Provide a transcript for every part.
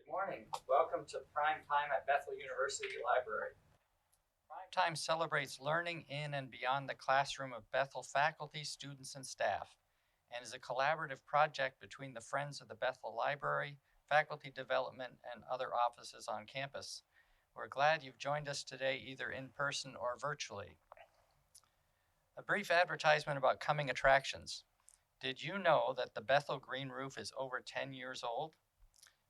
Good morning. Welcome to Prime Time at Bethel University Library. Prime Time celebrates learning in and beyond the classroom of Bethel faculty, students, and staff, and is a collaborative project between the Friends of the Bethel Library, faculty development, and other offices on campus. We're glad you've joined us today, either in person or virtually. A brief advertisement about coming attractions. Did you know that the Bethel Green Roof is over 10 years old?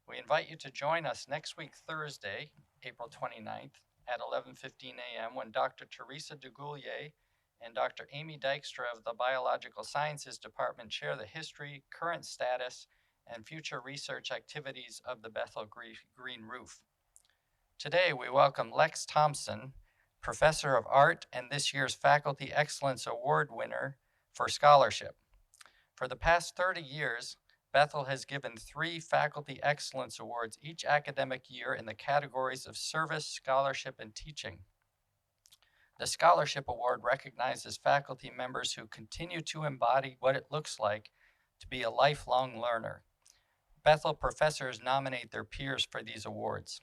We invite you to join us next week, Thursday, April 29th at 11:15 a.m. when Dr. Teresa DeGoulier and Dr. Amy Dykstra of the Biological Sciences Department share the history, current status, and future research activities of the Bethel Green Roof. Today, we welcome Lex Thompson, Professor of Art and this year's Faculty Excellence Award winner for scholarship. For the past 30 years, Bethel has given 3 Faculty Excellence Awards each academic year in the categories of service, scholarship, and teaching. The Scholarship Award recognizes faculty members who continue to embody what it looks like to be a lifelong learner. Bethel professors nominate their peers for these awards.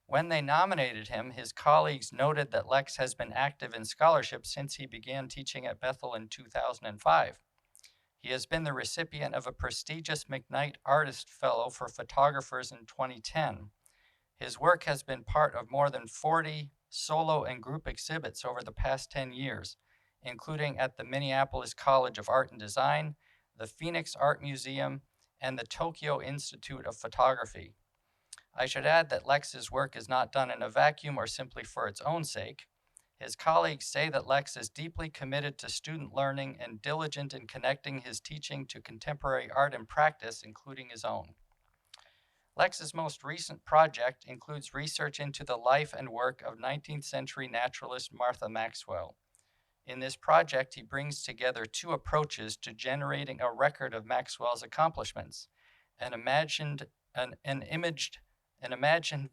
When they nominated him, his colleagues noted that Lex has been active in scholarship since he began teaching at Bethel in 2005. He has been the recipient of a prestigious McKnight Artist Fellow for Photographers in 2010. His work has been part of more than 40 solo and group exhibits over the past 10 years, including at the Minneapolis College of Art and Design, the Phoenix Art Museum, and the Tokyo Institute of Photography. I should add that Lex's work is not done in a vacuum or simply for its own sake. His colleagues say that Lex is deeply committed to student learning and diligent in connecting his teaching to contemporary art and practice, including his own. Lex's most recent project includes research into the life and work of 19th-century naturalist Martha Maxwell. In this project, he brings together 2 approaches to generating a record of Maxwell's accomplishments: an imagined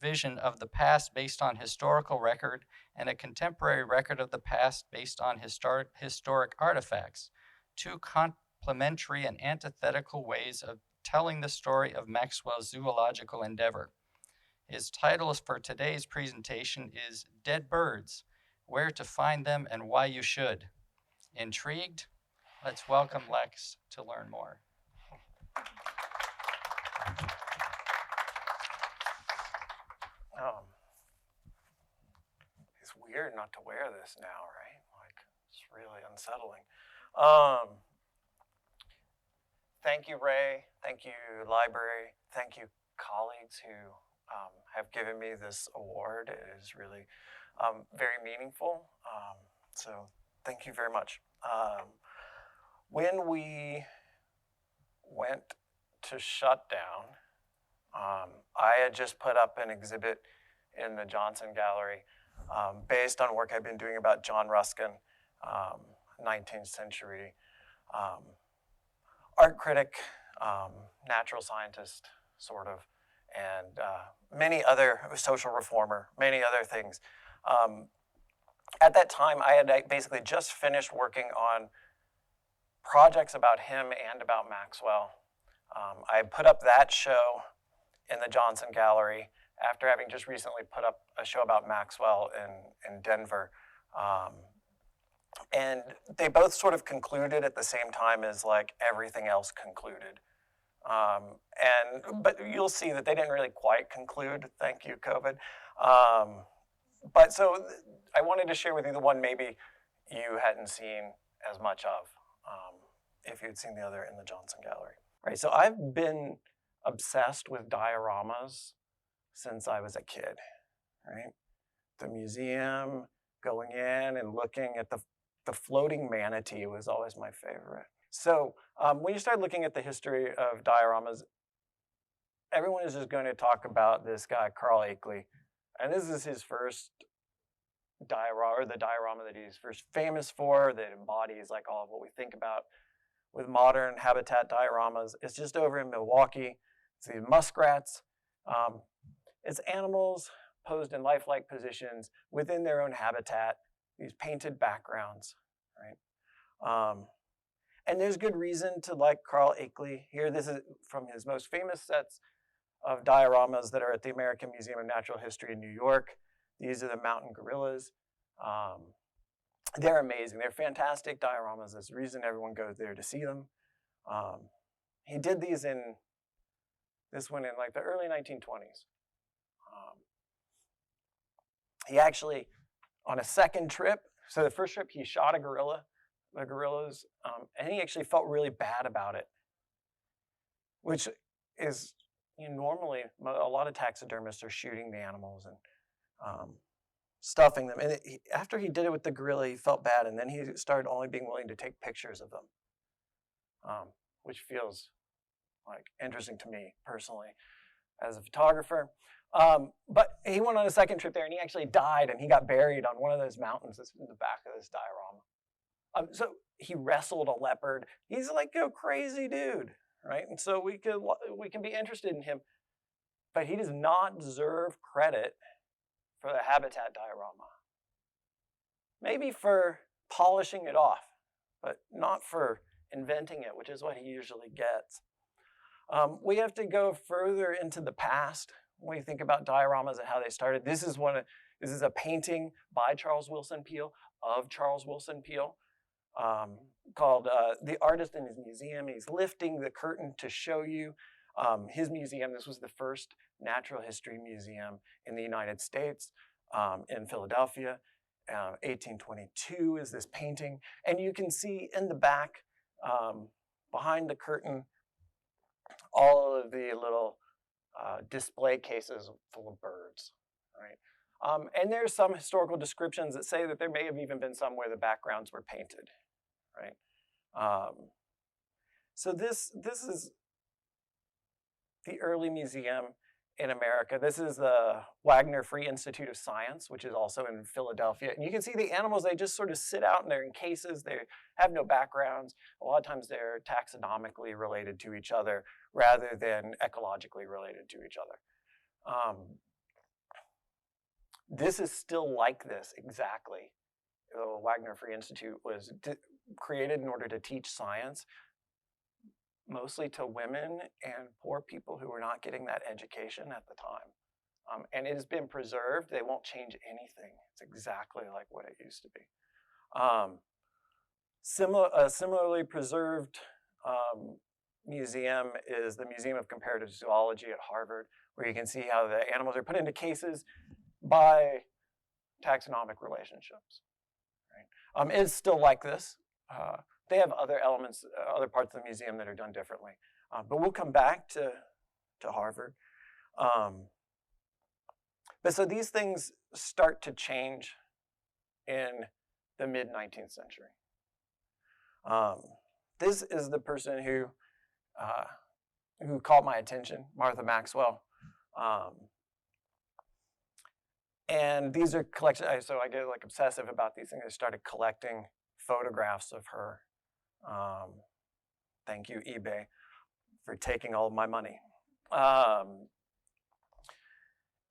vision of the past based on historical record, and a contemporary record of the past based on historic artifacts, 2 complementary and antithetical ways of telling the story of Maxwell's zoological endeavor. His title for today's presentation is Dead Birds: Where to Find Them and Why You Should. Intrigued? Let's welcome Lex to learn more. It's weird not to wear this now, right? Like, it's really unsettling. Thank you, Ray. Thank you, library. Thank you, colleagues who have given me this award. It is really very meaningful. So thank you very much. When we went to shut down, I had just put up an exhibit in the Johnson Gallery based on work I've been doing about John Ruskin, 19th century art critic, natural scientist, sort of, and many other, social reformer, many other things. At that time, I had basically just finished working on projects about him and about Maxwell. I put up that show in the Johnson Gallery after having just recently put up a show about Maxwell in Denver. And they both sort of concluded at the same time as like everything else concluded. But you'll see that they didn't really quite conclude, thank you, COVID. But so I wanted to share with you the one maybe you hadn't seen as much of, if you'd seen the other in the Johnson Gallery. Right, so I've been obsessed with dioramas since I was a kid, right? The museum, going in and looking at the floating manatee was always my favorite. So when you start looking at the history of dioramas, everyone is just going to talk about this guy, Carl Akeley. And this is his first diorama, or the diorama that he's first famous for, that embodies like all of what we think about with modern habitat dioramas. It's just over in Milwaukee. It's these muskrats. It's animals posed in lifelike positions within their own habitat, these painted backgrounds, right? And there's good reason to like Carl Akeley here. This is from his most famous sets. of dioramas that are at the American Museum of Natural History in New York. These are the mountain gorillas. They're amazing. They're fantastic dioramas. There's a reason everyone goes there to see them. He did these this one in like the early 1920s. He actually, on a second trip, so the first trip he shot the gorillas, and he actually felt really bad about it, which is, normally a lot of taxidermists are shooting the animals and stuffing them. And after he did it with the gorilla, he felt bad, and then he started only being willing to take pictures of them, which feels like interesting to me personally as a photographer. But he went on a second trip there, and he actually died, and he got buried on one of those mountains that's in the back of this diorama. So he wrestled a leopard. He's like a crazy dude, right? And so we can be interested in him, but he does not deserve credit for the habitat diorama. Maybe for polishing it off, but not for inventing it, which is what he usually gets. We have to go further into the past when we think about dioramas and how they started. This is a painting by Charles Willson Peale, of Charles Willson Peale, called The Artist in His Museum. He's lifting the curtain to show you his museum. This was the first natural history museum in the United States, in Philadelphia. 1822 is this painting. And you can see in the back, behind the curtain, all of the little display cases full of birds, right? And there's some historical descriptions that say that there may have even been some where the backgrounds were painted, right? So this is the early museum in America. This is the Wagner Free Institute of Science, which is also in Philadelphia. And you can see the animals, they just sort of sit out and they're in cases. They have no backgrounds. A lot of times they're taxonomically related to each other rather than ecologically related to each other. This is still like this exactly. The Wagner Free Institute was created in order to teach science, mostly to women and poor people who were not getting that education at the time. And it has been preserved. They won't change anything. It's exactly like what it used to be. Similarly preserved museum is the Museum of Comparative Zoology at Harvard, where you can see how the animals are put into cases by taxonomic relationships. Right? It's still like this. They have other elements, other parts of the museum that are done differently. But we'll come back to Harvard. But so these things start to change in the mid-19th century. This is the person who caught my attention, Martha Maxwell. And these are collections, so I get like obsessive about these things. I started collecting photographs of her. Thank you, eBay, for taking all of my money.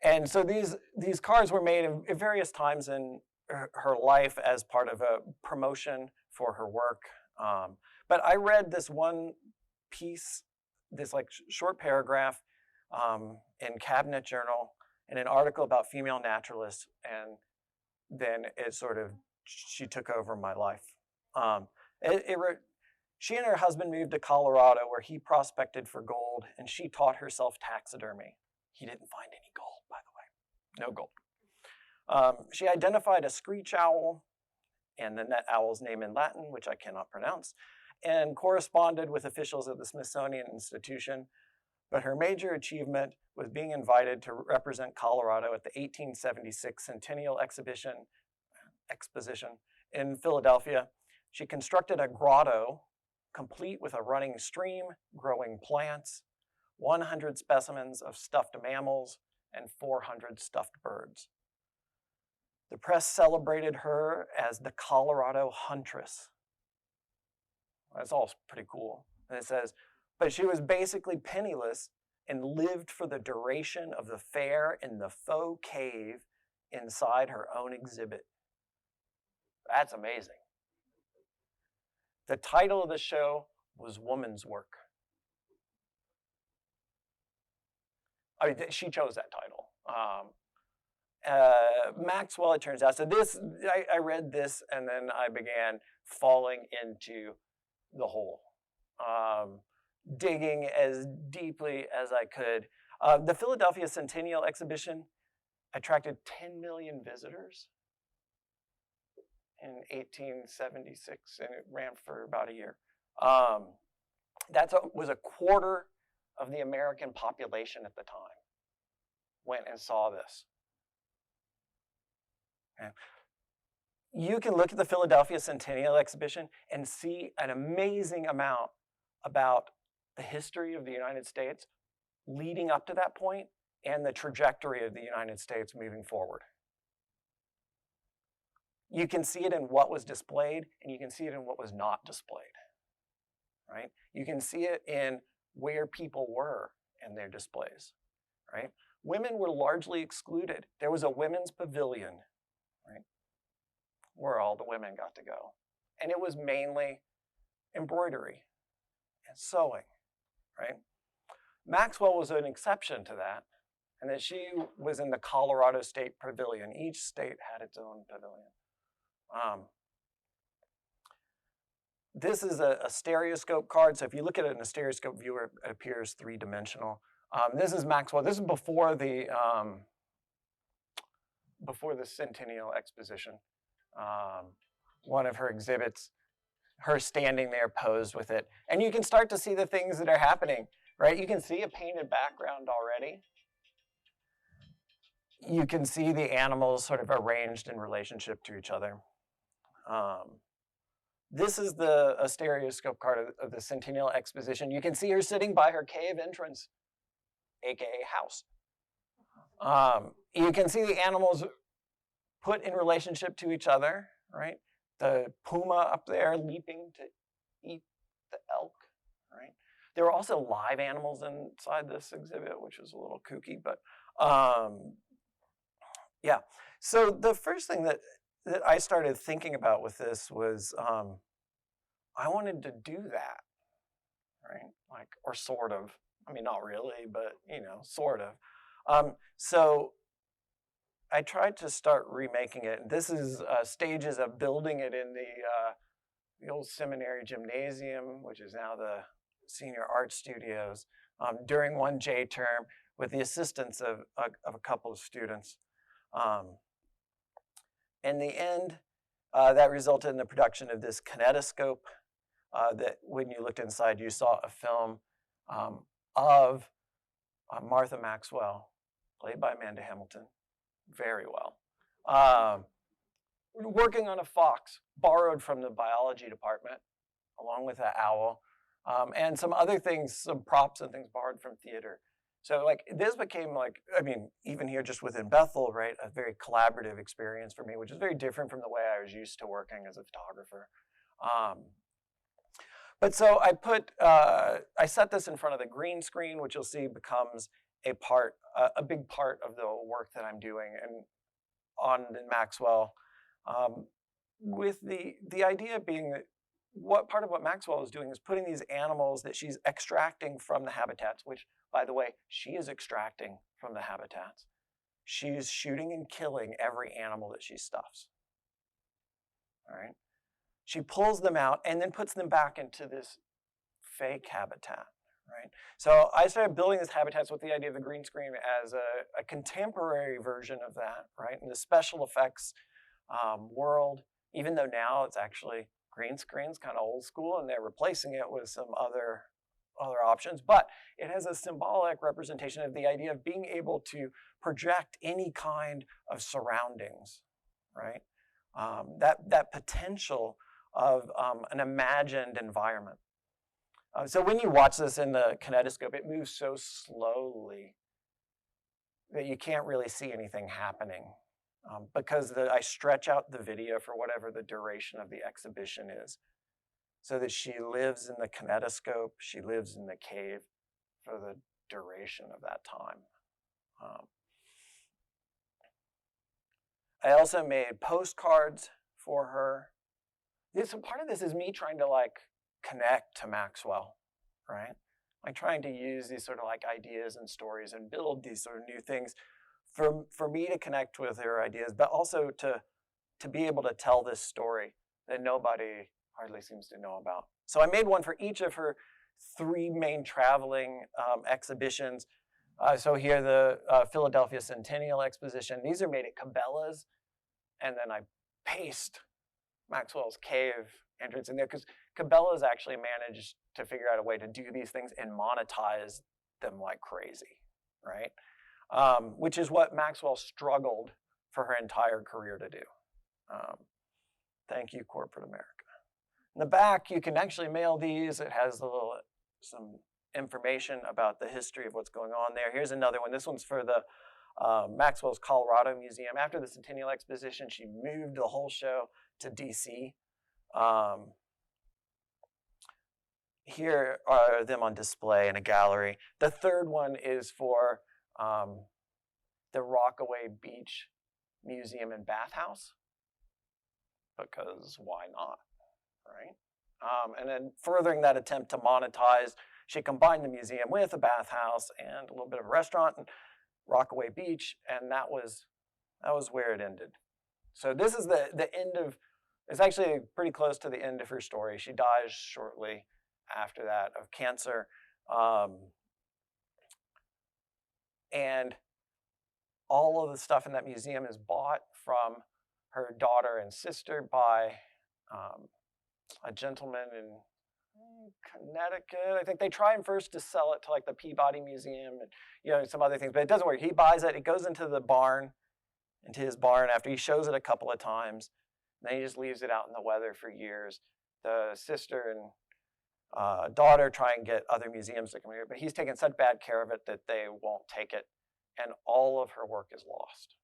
And so these cards were made at various times in her life as part of a promotion for her work. But I read this one piece, this like short paragraph in Cabinet Journal in an article about female naturalists, and then she took over my life. She and her husband moved to Colorado, where he prospected for gold, and she taught herself taxidermy. He didn't find any gold, by the way. No gold. She identified a screech owl and the net owl's name in Latin, which I cannot pronounce, and corresponded with officials at the Smithsonian Institution. But her major achievement was being invited to represent Colorado at the 1876 Centennial Exposition in Philadelphia. She constructed a grotto complete with a running stream, growing plants, 100 specimens of stuffed mammals, and 400 stuffed birds. The press celebrated her as the Colorado Huntress. That's all pretty cool. And it says, but she was basically penniless and lived for the duration of the fair in the faux cave inside her own exhibit. That's amazing. The title of the show was Woman's Work. I mean, she chose that title. Maxwell, it turns out. So this, I read this, and then I began falling into the hole, digging as deeply as I could. The Philadelphia Centennial Exhibition attracted 10 million visitors in 1876, and it ran for about a year. That was a quarter of the American population at the time went and saw this. Okay. You can look at the Philadelphia Centennial Exhibition and see an amazing amount about the history of the United States leading up to that point and the trajectory of the United States moving forward. You can see it in what was displayed, and you can see it in what was not displayed, right? You can see it in where people were in their displays, right? Women were largely excluded. There was a women's pavilion, right, where all the women got to go. And it was mainly embroidery and sewing, right? Maxwell was an exception to that, and that she was in the Colorado State Pavilion. Each state had its own pavilion. This is a stereoscope card. So if you look at it in a stereoscope viewer, it appears three-dimensional. This is Maxwell. This is before the Centennial Exposition. One of her exhibits, her standing there posed with it. And you can start to see the things that are happening, right? You can see a painted background already. You can see the animals sort of arranged in relationship to each other. This is a stereoscope card of the Centennial Exposition. You can see her sitting by her cave entrance, aka house. You can see the animals put in relationship to each other, right? The puma up there leaping to eat the elk, right? There were also live animals inside this exhibit, which was a little kooky, but yeah. So the first thing that I started thinking about with this was I wanted to do that, right? Like, or sort of. I mean, not really, but, you know, sort of. So I tried to start remaking it. This is stages of building it in the old seminary gymnasium, which is now the Senior Art Studios, during one J term with the assistance of a couple of students. In the end, that resulted in the production of this kinetoscope that when you looked inside, you saw a film of Martha Maxwell, played by Amanda Hamilton, very well, working on a fox, borrowed from the biology department, along with an owl, and some other things, some props and things borrowed from theater. So like this became like, I mean, even here just within Bethel, right, a very collaborative experience for me, which is very different from the way I was used to working as a photographer. But so I set this in front of the green screen, which you'll see becomes a big part of the work that I'm doing and on Maxwell, with the idea being that part of what Maxwell is doing is putting these animals that she's extracting from the habitats, which, by the way, she is extracting from the habitats. She's shooting and killing every animal that she stuffs. All right. She pulls them out and then puts them back into this fake habitat, right? So I started building these habitats with the idea of the green screen as a contemporary version of that, right? In the special effects world, even though now it's actually green screen's kind of old school and they're replacing it with some other options, but it has a symbolic representation of the idea of being able to project any kind of surroundings, right? That potential of an imagined environment. So when you watch this in the kinetoscope, it moves so slowly that you can't really see anything happening because I stretch out the video for whatever the duration of the exhibition is, so that she lives in the kinetoscope, she lives in the cave for the duration of that time. I also made postcards for her. So part of this is me trying to like connect to Maxwell, right? like trying to use these sort of like ideas and stories and build these sort of new things for me to connect with her ideas, but also to be able to tell this story that nobody hardly seems to know about. So I made one for each of her 3 main traveling exhibitions. So here the Philadelphia Centennial Exposition. These are made at Cabela's, and then I paste Maxwell's cave entrance in there because Cabela's actually managed to figure out a way to do these things and monetize them like crazy, right? Which is what Maxwell struggled for her entire career to do. Thank you, corporate America. In the back, you can actually mail these. It has some information about the history of what's going on there. Here's another one. This one's for the Maxwell's Colorado Museum. After the Centennial Exposition, she moved the whole show to DC. Here are them on display in a gallery. The third one is for the Rockaway Beach Museum and Bathhouse, because why not, right? And then furthering that attempt to monetize, she combined the museum with a bathhouse and a little bit of a restaurant in Rockaway Beach, and that was where it ended. So this is the end of, it's actually pretty close to the end of her story. She dies shortly after that of cancer. And all of the stuff in that museum is bought from her daughter and sister by a gentleman in Connecticut. I think they try and first to sell it to like the Peabody Museum and some other things, but it doesn't work. He buys it. It goes into the barn, into his barn after he shows it a couple of times. And then he just leaves it out in the weather for years. The sister and daughter try and get other museums to come here, but he's taken such bad care of it that they won't take it, and all of her work is lost.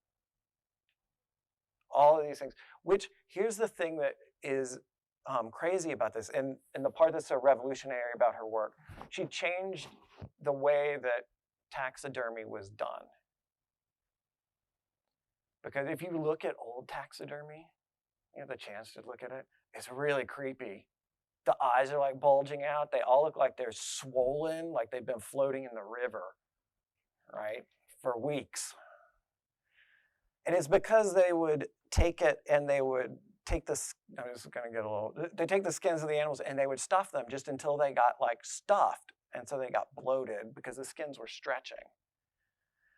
All of these things, which here's the thing that is crazy about this, and the part that's so revolutionary about her work, she changed the way that taxidermy was done. Because if you look at old taxidermy, you have the chance to look at it, it's really creepy. The eyes are like bulging out. They all look like they're swollen, like they've been floating in the river, right, for weeks. And it's because they would take it and they would take the, I'm just going to get a little, they take the skins of the animals and they would stuff them just until they got like stuffed. And so they got bloated because the skins were stretching.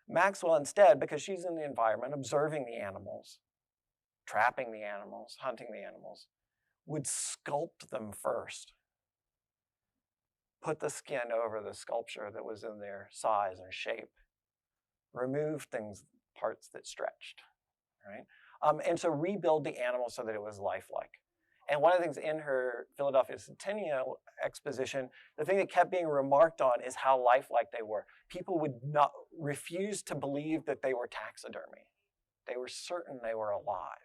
Maxwell instead, because she's in the environment, observing the animals, trapping the animals, hunting the animals, would sculpt them first. Put the skin over the sculpture that was in their size or shape. Remove things, parts that stretched, right? And so rebuild the animal so that it was lifelike. And one of the things in her Philadelphia Centennial exposition, the thing that kept being remarked on is how lifelike they were. People would not refuse to believe that they were taxidermy. They were certain they were alive.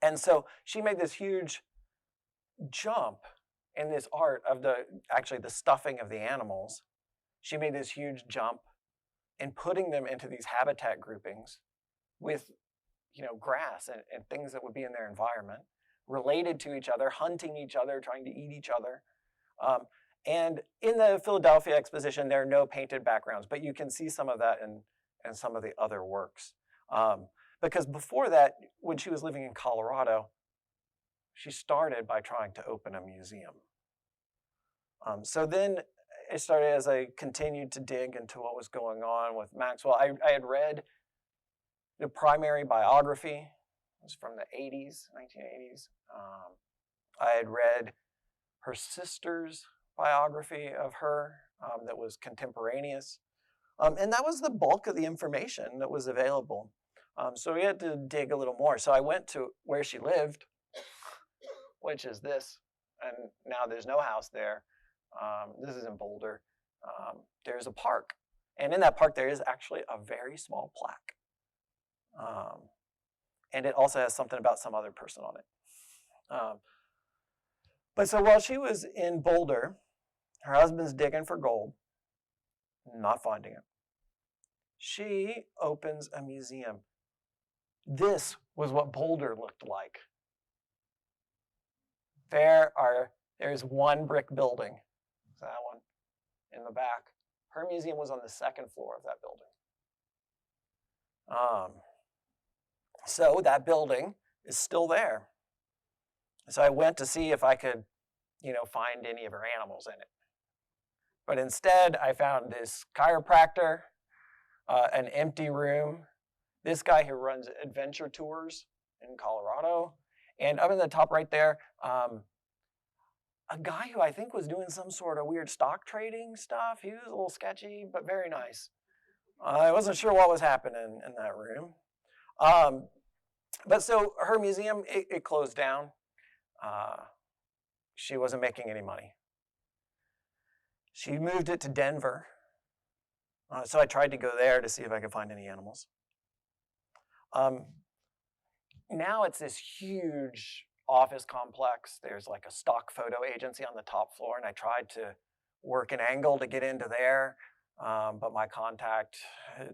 And so she made this huge jump in this art of the stuffing of the animals. She made this huge jump in putting them into these habitat groupings with grass and things that would be in their environment, related to each other, hunting each other, trying to eat each other. And in the Philadelphia exposition, there are no painted backgrounds, but you can see some of that in some of the other works. Because before that, when she was living in Colorado, she started by trying to open a museum. So then it started as I continued to dig into what was going on with Maxwell. I had read the primary biography. It was from the 1980s. I had read her sister's biography of her that was contemporaneous. And that was the bulk of the information that was available. So we had to dig a little more. So I went to where she lived, which is this. And now there's no house there. This is in Boulder. There's a park. And in that park, there is actually a very small plaque. And it also has something about some other person on it. But so while she was in Boulder, her husband's digging for gold, not finding it. She opens a museum. This was what Boulder looked like. There's one brick building that one in the back. Her museum was on the second floor of that building. So that building is still there. So I went to see if I could, find any of her animals in it. But instead, I found this chiropractor, an empty room, this guy who runs adventure tours in Colorado, and up in the top right there, a guy who I think was doing some sort of weird stock trading stuff. He was a little sketchy, but very nice. I wasn't sure what was happening in that room. But so her museum, it closed down. She wasn't making any money. She moved it to Denver. So I tried to go there to see if I could find any animals. Now it's this huge office complex. There's like a stock photo agency on the top floor, and I tried to work an angle to get into there, but my contact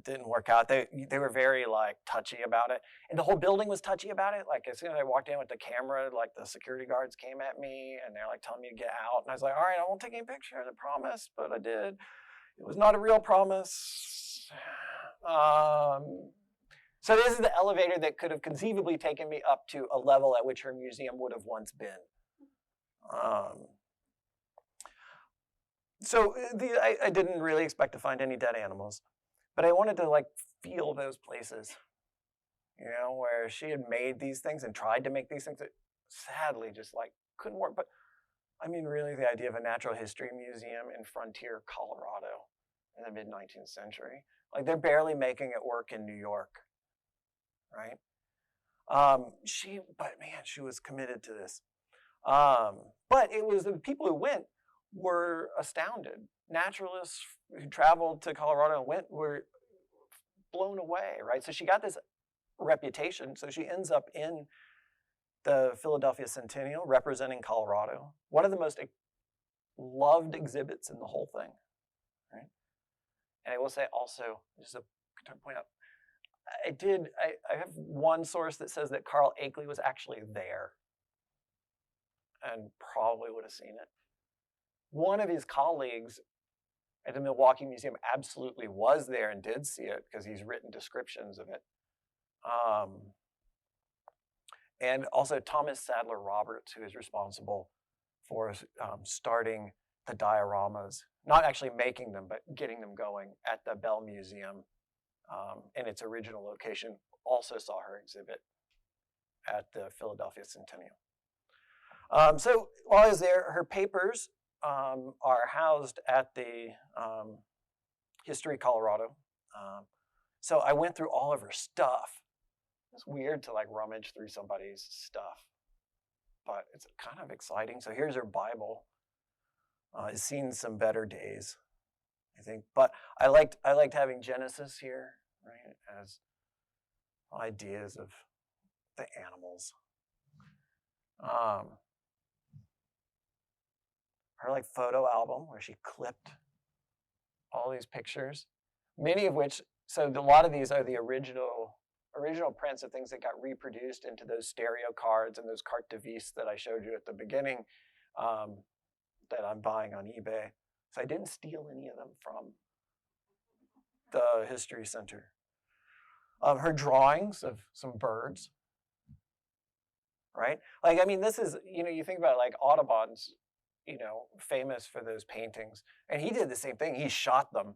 didn't work out. They were very touchy about it, and the whole building was touchy about it. Like as soon as I walked in with the camera, the security guards came at me, and they're telling me to get out, and I was like, all right, I won't take any pictures, I promise, but I did. It was not a real promise. So this is the elevator that could have conceivably taken me up to a level at which her museum would have once been. So I didn't really expect to find any dead animals, but I wanted to feel those places, where she had made these things and tried to make these things that sadly just couldn't work. But I mean, really, the idea of a natural history museum in frontier Colorado in the mid-19th century, they're barely making it work in New York. Right? She was committed to this. But it was the people who went were astounded. Naturalists who traveled to Colorado and went were blown away, right? So she got this reputation. So she ends up in the Philadelphia Centennial representing Colorado. One of the most loved exhibits in the whole thing, right? And I will say also, just to point out, I have one source that says that Carl Akeley was actually there and probably would have seen it. One of his colleagues at the Milwaukee Museum absolutely was there and did see it because he's written descriptions of it. And also Thomas Sadler Roberts, who is responsible for starting the dioramas, not actually making them, but getting them going at the Bell Museum. In its original location, also saw her exhibit at the Philadelphia Centennial. So while I was there, her papers are housed at the History Colorado. So I went through all of her stuff. It's weird to rummage through somebody's stuff, but it's kind of exciting. So here's her Bible. It's seen some better days, I think. But I liked having Genesis here, right, as ideas of the animals. Her photo album where she clipped all these pictures, many of which, so a lot of these are the original prints of things that got reproduced into those stereo cards and those carte de vis that I showed you at the beginning, that I'm buying on eBay. So I didn't steal any of them from the History Center. Her drawings of some birds, right? This is, you think about Audubon's, famous for those paintings. And he did the same thing. He shot them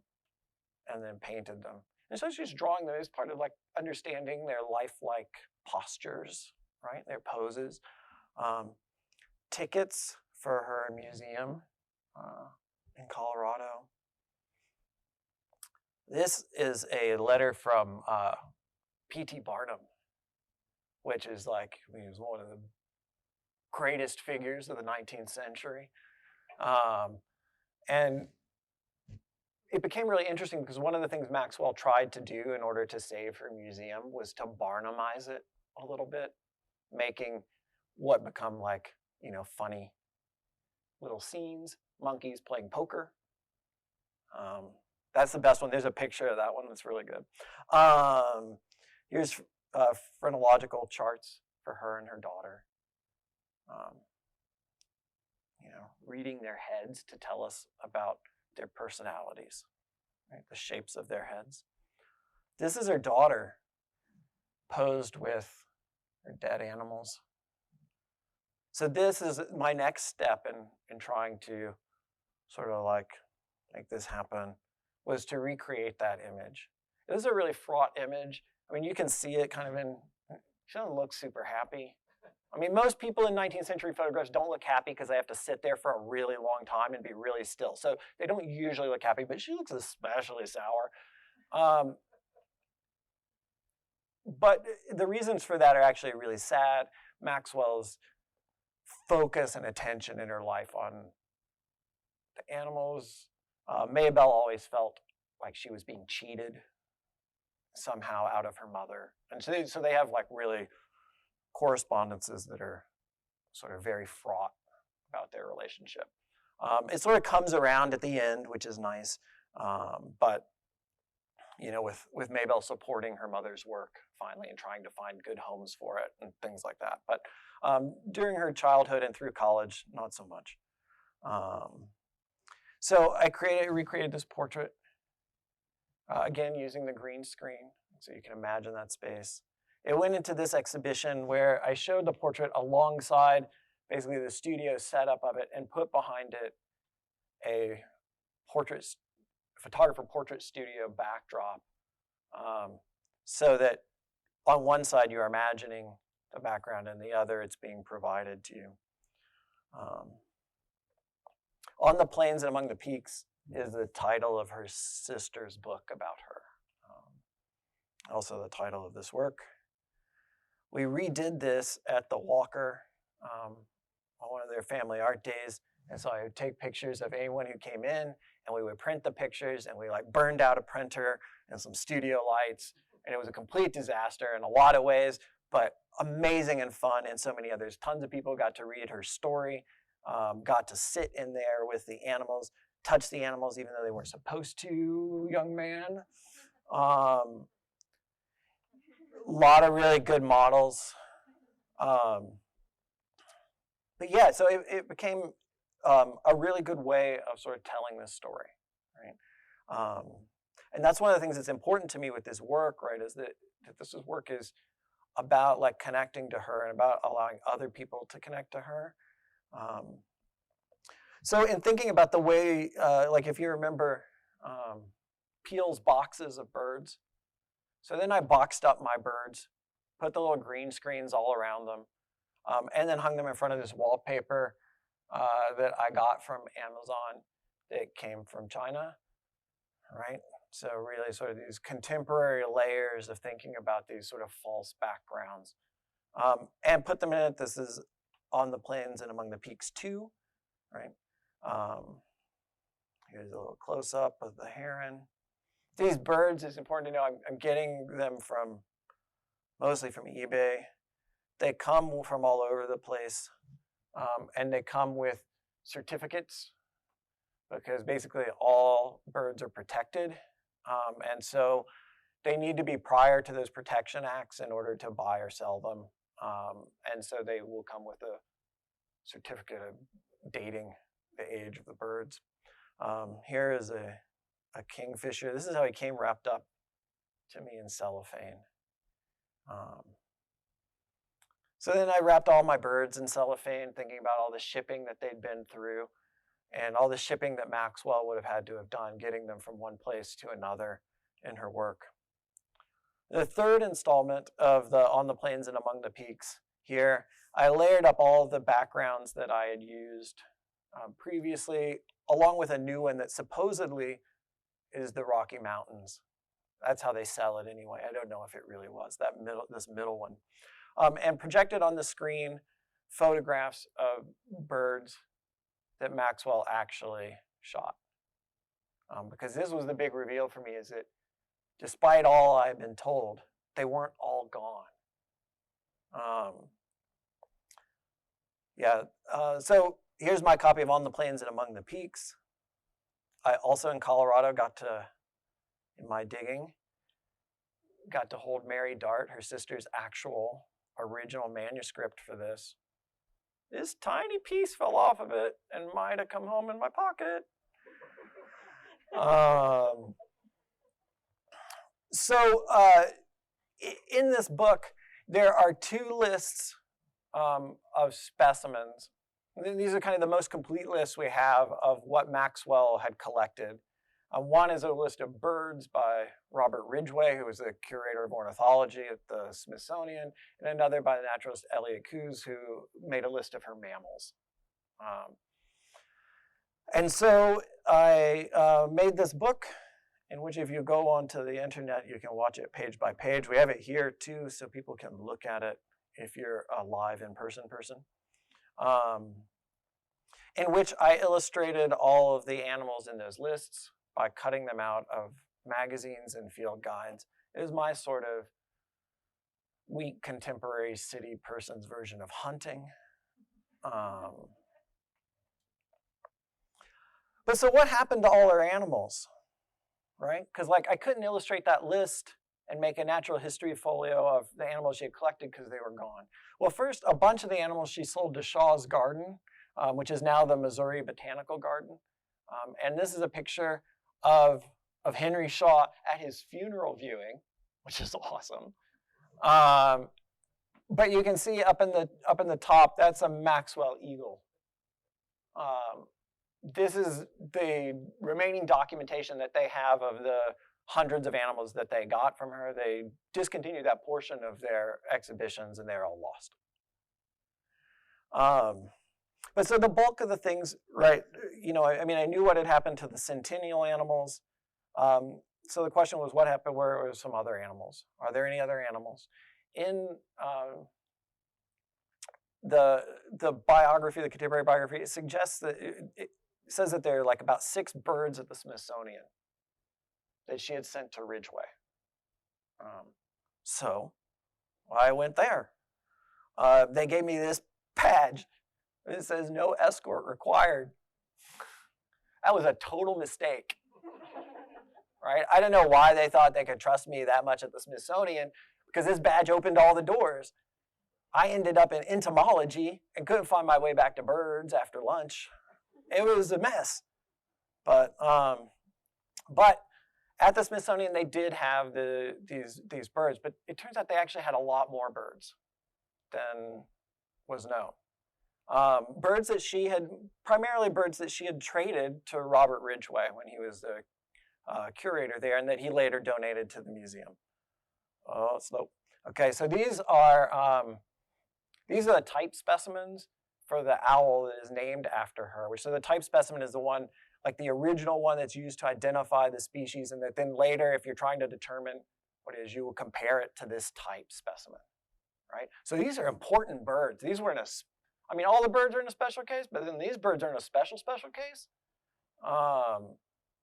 and then painted them. And so she's drawing them as part of understanding their lifelike postures, right? Their poses. Tickets for her museum in Colorado. This is a letter from P.T. Barnum, which is he was one of the greatest figures of the 19th century. And it became really interesting because one of the things Maxwell tried to do in order to save her museum was to Barnumize it a little bit, making what become funny little scenes, monkeys playing poker. That's the best one. There's a picture of that one that's really good. Here's phrenological charts for her and her daughter. reading their heads to tell us about their personalities, right? The shapes of their heads. This is her daughter posed with her dead animals. So this is my next step in trying to sort of like make this happen, was to recreate that image. This is a really fraught image. I mean, you can see it kind of she doesn't look super happy. I mean, most people in 19th century photographs don't look happy because they have to sit there for a really long time and be really still. So they don't usually look happy, but she looks especially sour. But the reasons for that are actually really sad. Maxwell's focus and attention in her life on the animals. Maybelle always felt like she was being cheated somehow out of her mother. And so they have like really correspondences that are sort of very fraught about their relationship. It sort of comes around at the end, which is nice. But you know, with Maybelle supporting her mother's work finally and trying to find good homes for it and things like that. But during her childhood and through college, not so much. So I recreated this portrait, again, using the green screen, so you can imagine that space. It went into this exhibition where I showed the portrait alongside basically the studio setup of it and put behind it a photographer portrait studio backdrop, so that on one side you're imagining the background and the other it's being provided to you. On the Plains and Among the Peaks is the title of her sister's book about her. Also the title of this work. We redid this at the Walker on one of their family art days. And so I would take pictures of anyone who came in and we would print the pictures, and we like burned out a printer and some studio lights. And it was a complete disaster in a lot of ways, but amazing and fun in so many others. Tons of people got to read her story, got to sit in there with the animals, touch the animals even though they weren't supposed to, young man. A lot of really good models. But yeah, so it became a really good way of sort of telling this story, right? And that's one of the things that's important to me with this work, right, is that this work is about like connecting to her and about allowing other people to connect to her. So in thinking about the way, like if you remember Peele's boxes of birds, so then I boxed up my birds, put the little green screens all around them, and then hung them in front of this wallpaper that I got from Amazon that came from China, right? So really sort of these contemporary layers of thinking about these sort of false backgrounds, and put them in it. This is On the Plains and Among the Peaks 2, right? Here's a little close-up of the heron. These birds, it's important to know, I'm getting them mostly from eBay. They come from all over the place, and they come with certificates because basically all birds are protected. And so they need to be prior to those protection acts in order to buy or sell them. And so they will come with a certificate of dating the age of the birds. Here is a kingfisher. This is how he came wrapped up to me in cellophane. So then I wrapped all my birds in cellophane, thinking about all the shipping that they'd been through and all the shipping that Maxwell would have had to have done, getting them from one place to another in her work. The third installment of the On the Plains and Among the Peaks here, I layered up all of the backgrounds that I had used previously, along with a new one that supposedly is the Rocky Mountains. That's how they sell it anyway. I don't know if it really was, this middle one. And projected on the screen photographs of birds that Maxwell actually shot. Because this was the big reveal for me, is that despite all I've been told, they weren't all gone. So here's my copy of On the Plains and Among the Peaks. I also in Colorado in my digging, got to hold Mary Dart, her sister's actual original manuscript for this. this tiny piece fell off of it and might have come home in my pocket. In this book, there are two lists of specimens. These are kind of the most complete lists we have of what Maxwell had collected. One is a list of birds by Robert Ridgway, who was the curator of ornithology at the Smithsonian, and another by the naturalist Elliott Coues, who made a list of her mammals. And so I made this book, in which if you go onto the internet, you can watch it page by page. We have it here too, so people can look at it if you're a live in-person person. In which I illustrated all of the animals in those lists by cutting them out of magazines and field guides. It was my sort of weak contemporary city person's version of hunting. But so what happened to all our animals, right? Because like I couldn't illustrate that list and make a natural history folio of the animals she had collected because they were gone. Well, first, a bunch of the animals she sold to Shaw's Garden, which is now the Missouri Botanical Garden. And this is a picture of Henry Shaw at his funeral viewing, which is awesome. But you can see up in the top, that's a Maxwell eagle. This is the remaining documentation that they have of the hundreds of animals that they got from her. They discontinued that portion of their exhibitions and they're all lost. But so the bulk of the things, right, I mean, I knew what had happened to the Centennial animals. So the question was, what happened where were some other animals? Are there any other animals? In the biography, the contemporary biography, it suggests that it says that there are like about 6 birds at the Smithsonian that she had sent to Ridgway. So I went there. They gave me this badge. It says no escort required. That was a total mistake, right? I don't know why they thought they could trust me that much at the Smithsonian, because this badge opened all the doors. I ended up in entomology and couldn't find my way back to birds after lunch. It was a mess. But at the Smithsonian, they did have these birds, but it turns out they actually had a lot more birds than was known. Primarily birds that she had traded to Robert Ridgway when he was the curator there, and that he later donated to the museum. Oh, slow. Okay, so these are the type specimens for the owl that is named after her. So the type specimen is the one, like the original one that's used to identify the species, and that then later, if you're trying to determine what it is, you will compare it to this type specimen, right? So these are important birds. These were all the birds are in a special case, but then these birds are in a special case,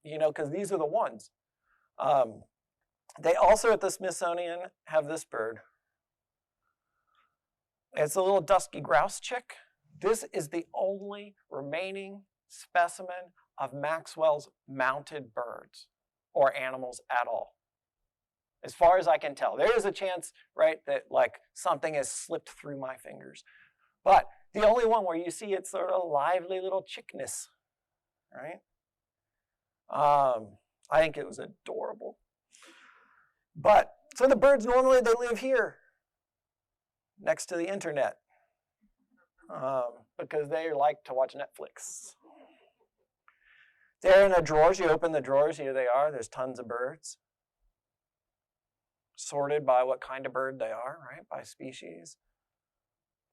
because these are the ones. They also at the Smithsonian have this bird. It's a little dusky grouse chick. This is the only remaining specimen of Maxwell's mounted birds or animals at all. As far as I can tell, there is a chance, right, that like something has slipped through my fingers. But the only one where you see its sort of lively little chickness, right? I think it was adorable. But, so the birds normally, they live here, next to the internet, because they like to watch Netflix. They're in the drawers. You open the drawers, here they are. There's tons of birds, sorted by what kind of bird they are, right, by species.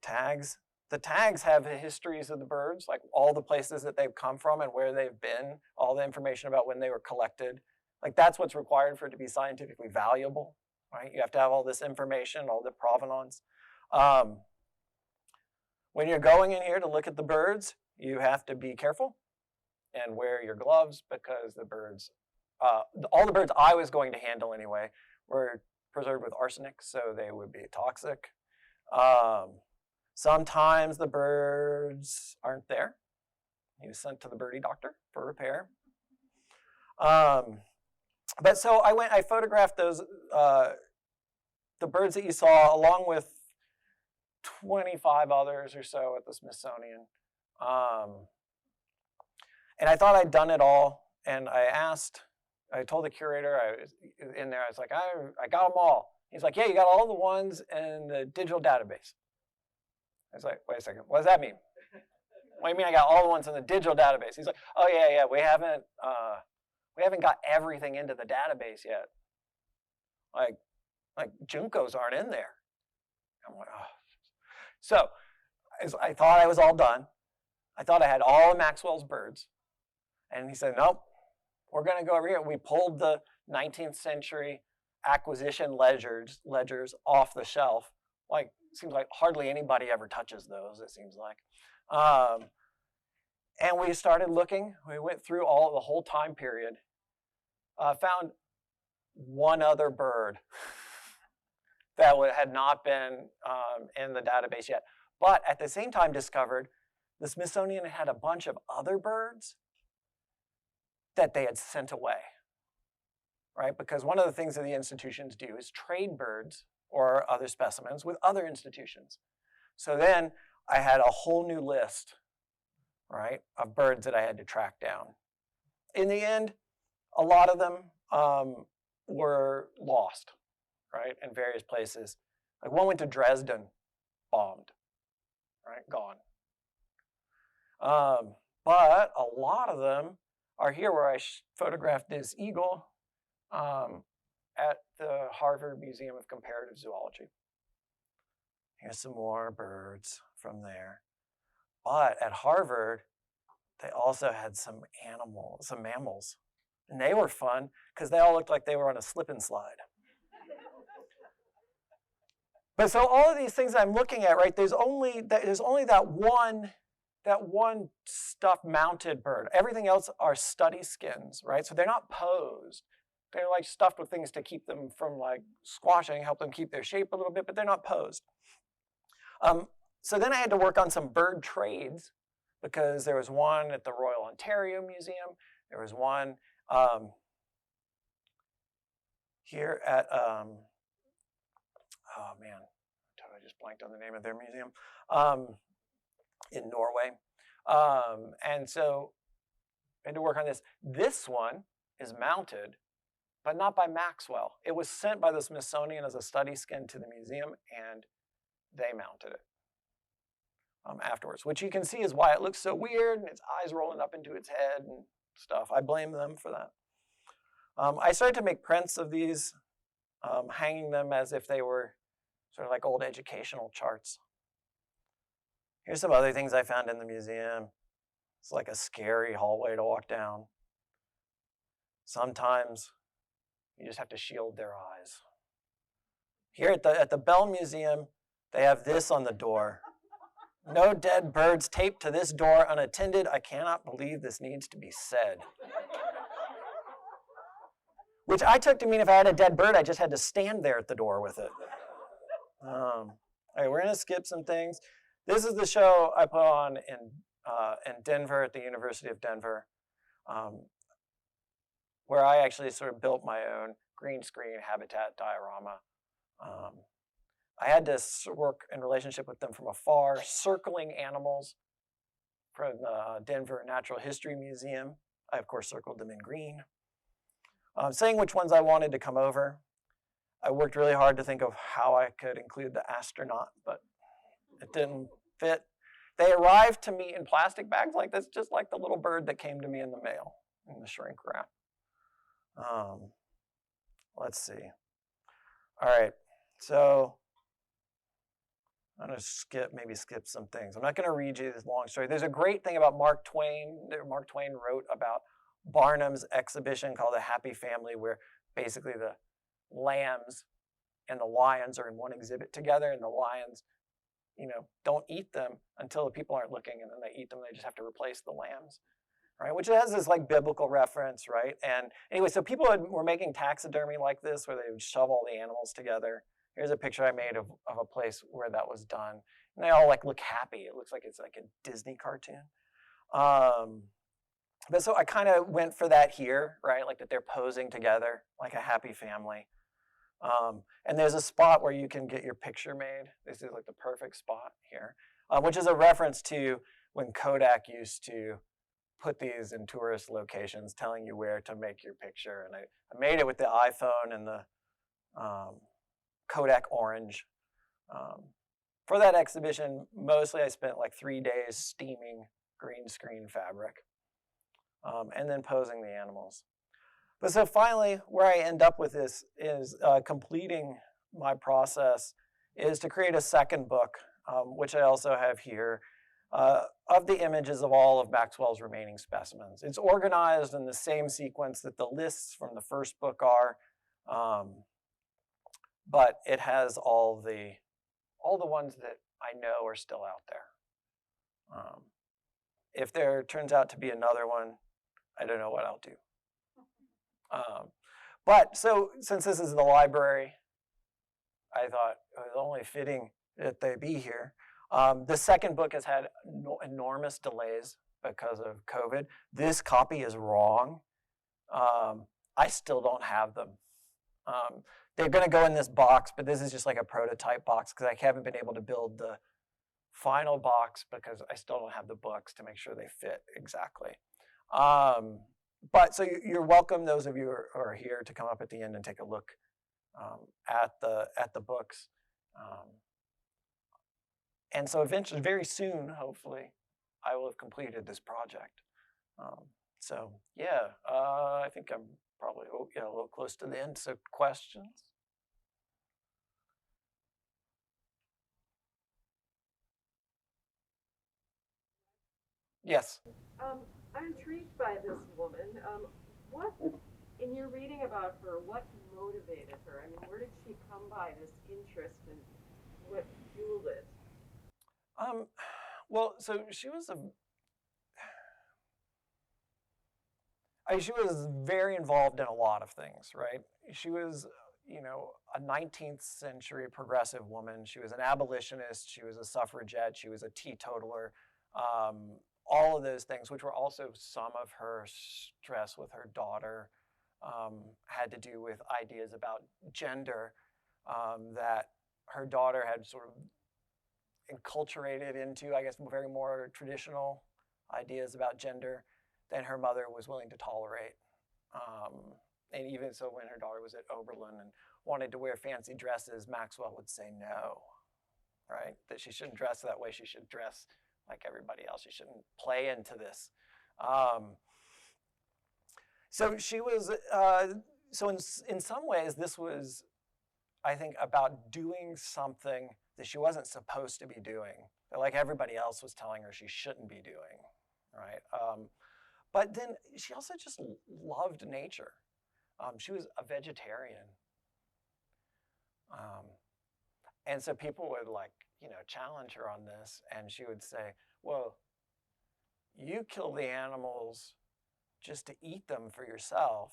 Tags. The tags have the histories of the birds, like all the places that they've come from and where they've been, all the information about when they were collected. Like that's what's required for it to be scientifically valuable, right? You have to have all this information, all the provenance. When you're going in here to look at the birds, you have to be careful and wear your gloves, because the birds, all the birds I was going to handle anyway, were preserved with arsenic, so they would be toxic. Sometimes the birds aren't there. He was sent to the birdie doctor for repair. But so I photographed those, the birds that you saw, along with 25 others or so at the Smithsonian. And I thought I'd done it all. And I told the curator, I was in there, I was like, I got them all. He's like, yeah, you got all the ones in the digital database. I was like, wait a second, what does that mean? What do you mean I got all the ones in the digital database? He's like, oh yeah, we haven't got everything into the database yet. Like Juncos aren't in there. I'm like, oh. So I thought I was all done. I thought I had all of Maxwell's birds. And he said, nope, we're going to go over here. We pulled the 19th century acquisition ledgers off the shelf. Like, it seems like hardly anybody ever touches those, it seems like. And we started looking. We went through the whole time period. Found one other bird that had not been in the database yet. But at the same time discovered the Smithsonian had a bunch of other birds that they had sent away, right? Because one of the things that the institutions do is trade birds or other specimens with other institutions. So then I had a whole new list, right, of birds that I had to track down. In the end, a lot of them were lost, right, in various places. Like one went to Dresden, bombed, right, gone. But a lot of them are here where I photographed this eagle at the Harvard Museum of Comparative Zoology. Here's some more birds from there. But at Harvard, they also had some mammals. And they were fun because they all looked like they were on a slip and slide. But so all of these things I'm looking at, right, there's only that one stuffed mounted bird. Everything else are study skins, right? So they're not posed. They're like stuffed with things to keep them from like squashing, help them keep their shape a little bit, but they're not posed. So then I had to work on some bird trades because there was one at the Royal Ontario Museum. There was one here at, oh man, I just blanked on the name of their museum, in Norway. And so I had to work on this. This one is mounted, but not by Maxwell. It was sent by the Smithsonian as a study skin to the museum, and they mounted it afterwards, which you can see is why it looks so weird and its eyes rolling up into its head and stuff. I blame them for that. I started to make prints of these, hanging them as if they were sort of like old educational charts. Here's some other things I found in the museum. It's like a scary hallway to walk down. Sometimes you just have to shield their eyes. Here at the Bell Museum, they have this on the door. No dead birds taped to this door unattended. I cannot believe this needs to be said. Which I took to mean if I had a dead bird, I just had to stand there at the door with it. All right, we're going to skip some things. This is the show I put on in Denver at the University of Denver, where I actually sort of built my own green screen habitat diorama. I had to work in relationship with them from afar, circling animals from the Denver Natural History Museum. I, of course, circled them in green. Saying which ones I wanted to come over. I worked really hard to think of how I could include the astronaut, but it didn't fit. They arrived to me in plastic bags like this, just like the little bird that came to me in the mail, in the shrink wrap. Let's see. All right, so I'm going to maybe skip some things. I'm not going to read you this long story. There's a great thing about Mark Twain. Mark Twain wrote about Barnum's exhibition called The Happy Family, where basically the lambs and the lions are in one exhibit together, and the lions, don't eat them until the people aren't looking, and then they eat them. They just have to replace the lambs, right? Which has this like biblical reference, right? And anyway, so people were making taxidermy like this, where they would shove all the animals together. Here's a picture I made of a place where that was done, and they all like look happy. It looks like it's like a Disney cartoon. But so I kind of went for that here, right? Like that they're posing together like a happy family. And there's a spot where you can get your picture made. This is like the perfect spot here, which is a reference to when Kodak used to put these in tourist locations, telling you where to make your picture. And I made it with the iPhone and the Kodak Orange. For that exhibition, mostly I spent like 3 days steaming green screen fabric and then posing the animals. But so finally, where I end up with this is completing my process is to create a second book, which I also have here, of the images of all of Maxwell's remaining specimens. It's organized in the same sequence that the lists from the first book are, but it has all the ones that I know are still out there. If there turns out to be another one, I don't know what I'll do. But so since this is the library, I thought it was only fitting that they be here. The second book has had enormous delays because of COVID. This copy is wrong. I still don't have them. They're going to go in this box, but this is just like a prototype box because I haven't been able to build the final box because I still don't have the books to make sure they fit exactly. But so you're welcome, those of you who are here, to come up at the end and take a look at the books. And so eventually, very soon, hopefully, I will have completed this project. So yeah, I think I'm probably a little close to the end. So questions? Yes. I'm intrigued by this woman. What, in your reading about her, what motivated her? I mean, where did she come by this interest and what fueled it? Well, so she was very involved in a lot of things, right? She was, a 19th century progressive woman. She was an abolitionist. She was a suffragette. She was a teetotaler. All of those things, which were also some of her stress with her daughter, had to do with ideas about gender that her daughter had sort of enculturated into, I guess, very more traditional ideas about gender than her mother was willing to tolerate. And even so, when her daughter was at Oberlin and wanted to wear fancy dresses, Maxwell would say no, right? That she shouldn't dress that way. She should dress like everybody else. She shouldn't play into this. So she was, so in some ways, this was, I think, about doing something that she wasn't supposed to be doing, that like everybody else was telling her she shouldn't be doing, right? But then she also just loved nature. She was a vegetarian. And so people would challenge her on this, and she would say, well, you kill the animals just to eat them for yourself.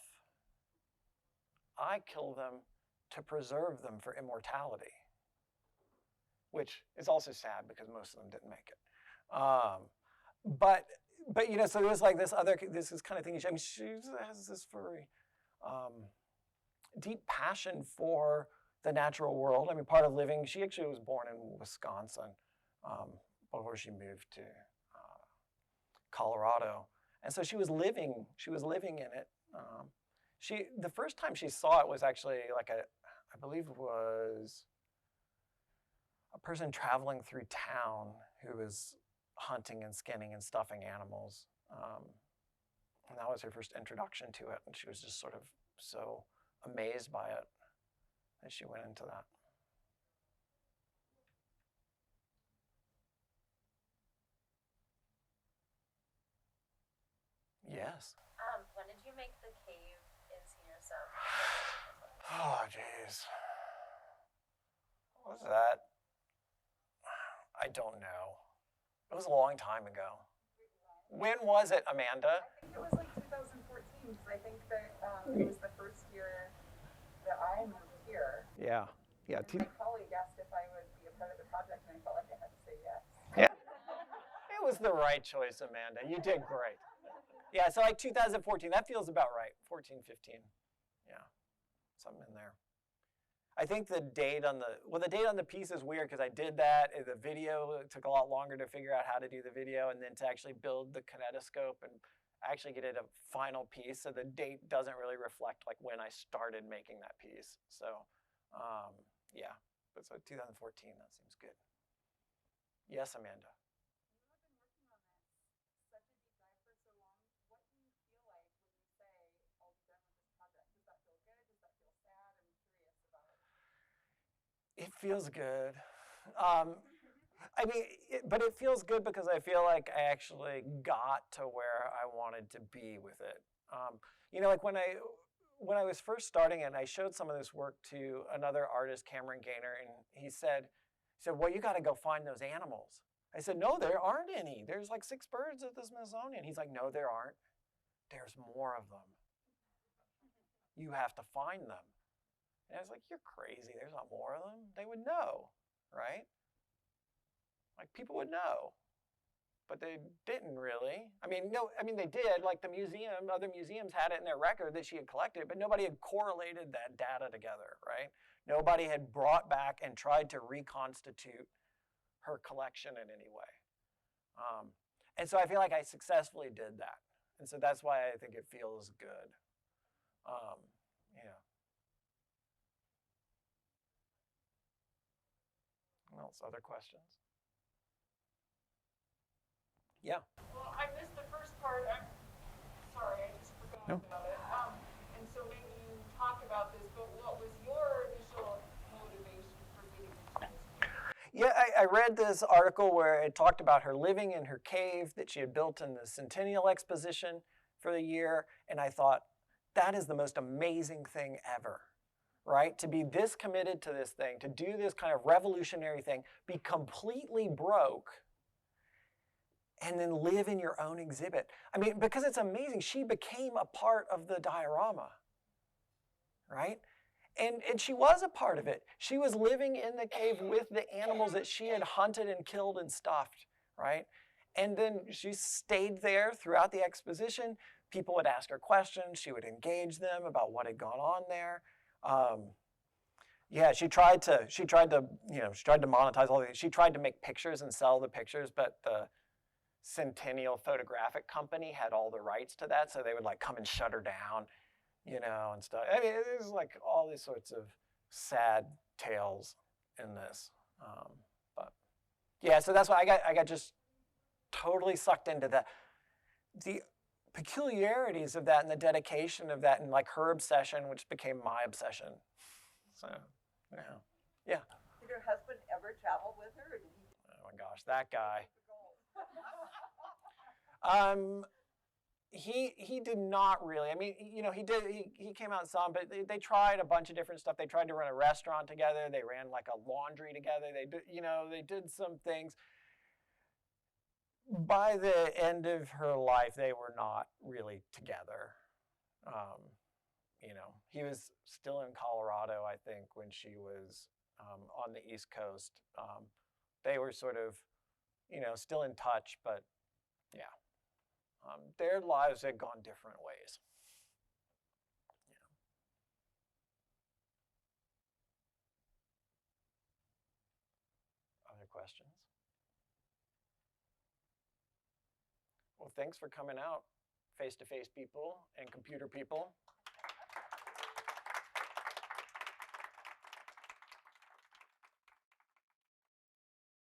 I kill them to preserve them for immortality, which is also sad because most of them didn't make it. But so there was like this kind of thing. I mean, she has this very deep passion for the natural world. I mean, part of living, she actually was born in Wisconsin before she moved to Colorado. And so she was living in it. The first time she saw it was actually I believe it was a person traveling through town who was hunting and skinning and stuffing animals. And that was her first introduction to it. And she was just sort of so amazed by it as she went into that. Yes. When did you make the cave in Senior Sum? Oh, jeez. What was that? I don't know. It was a long time ago. When was it, Amanda? I think it was like 2014, because I think that it was the first year that I moved here. Yeah. Yeah. And my colleague asked if I would be a part of the project, and I felt like I had to say yes. Yeah. It was the right choice, Amanda. You did great. Yeah, so like 2014. That feels about right. 14, 15. Yeah. Something in there. I think the date on the piece is weird because I did that. The video, it took a lot longer to figure out how to do the video and then to actually build the kinetoscope and actually get it a final piece. So the date doesn't really reflect like when I started making that piece. So yeah, but so 2014, that seems good. Yes, Amanda. It feels good. I mean, but it feels good because I feel like I actually got to where I wanted to be with it. You know, like when I was first starting it, I showed some of this work to another artist, Cameron Gaynor, and he said, well, you got to go find those animals. I said, no, there aren't any. There's like 6 birds at the Smithsonian. He's like, no, there aren't. There's more of them. You have to find them. And I was like, you're crazy. There's not more of them. They would know, right? Like people would know, but they didn't really. I mean, no, I mean they did. Like the museum, other museums had it in their record that she had collected, but nobody had correlated that data together, right? Nobody had brought back and tried to reconstitute her collection in any way. And so I feel like I successfully did that. And so that's why I think it feels good. Yeah. What else? Other questions? Yeah. Well, I missed the first part. I'm sorry, I just forgot about it. And so maybe you talk about this, but what was your initial motivation for getting into this? Yeah, I read this article where it talked about her living in her cave that she had built in the Centennial Exposition for the year, and I thought, that is the most amazing thing ever, right? To be this committed to this thing, to do this kind of revolutionary thing, be completely broke, and then live in your own exhibit. I mean, because it's amazing. She became a part of the diorama, right? And she was a part of it. She was living in the cave with the animals that she had hunted and killed and stuffed, right? And then she stayed there throughout the exposition. People would ask her questions. She would engage them about what had gone on there. Yeah, she tried to monetize all these. She tried to make pictures and sell the pictures, but the Centennial Photographic Company had all the rights to that, so they would like come and shut her down, you know, and stuff. I mean, there's like all these sorts of sad tales in this. But yeah, so that's why I got just totally sucked into that. The peculiarities of that and the dedication of that and like her obsession, which became my obsession. So, yeah. Yeah. Did her husband ever travel with her? Or did he... Oh my gosh, that guy. He did not really. I mean, you know, he came out some, but they tried a bunch of different stuff. They tried to run a restaurant together. They ran like a laundry together. They did some things. By the end of her life, they were not really together. You know, he was still in Colorado, I think, when she was on the East Coast. They were sort of, you know, still in touch, but yeah. Their lives had gone different ways. Yeah. Other questions? Well, thanks for coming out, face-to-face people and computer people.